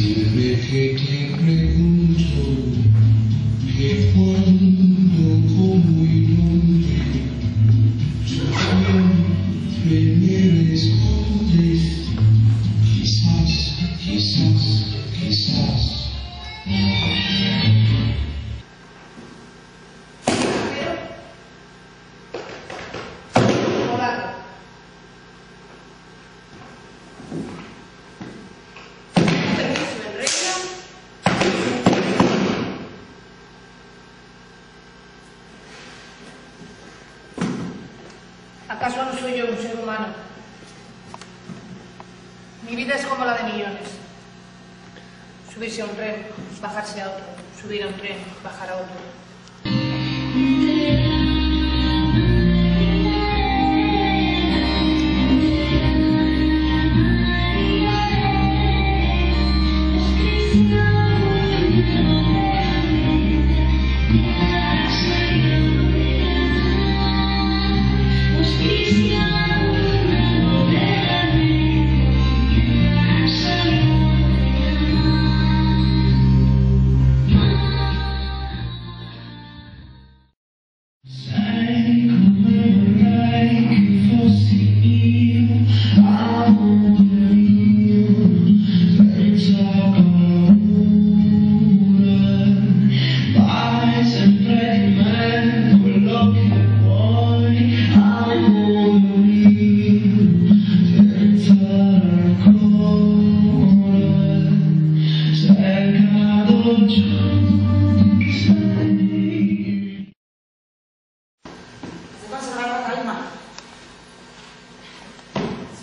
Siempre que te pregunto que cuándo, cómo y dónde, tú siempre me respondes, quizás, quizás, quizás. ¿Acaso no soy yo un ser humano? Mi vida es como la de millones. Subirse a un tren, bajarse a otro. Subir a un tren, bajar a otro.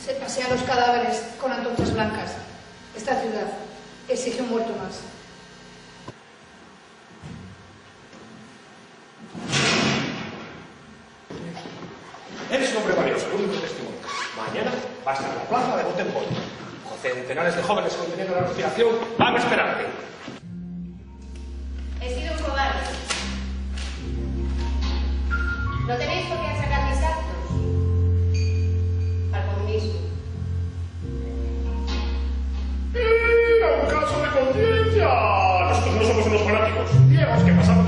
Se pasean los cadáveres con antorchas blancas. Esta ciudad exige un muerto más. Eres un hombre valioso, el único testimonio. Mañana va a estar en la plaza de Gotemburgo. Centenares de jóvenes conteniendo la respiración van a esperarte. He sido un cobarde. No tenéis por qué sacar mis actos al comunismo. ¡Un caso de conciencia! Nosotros no somos unos fanáticos. Tenemos que pasar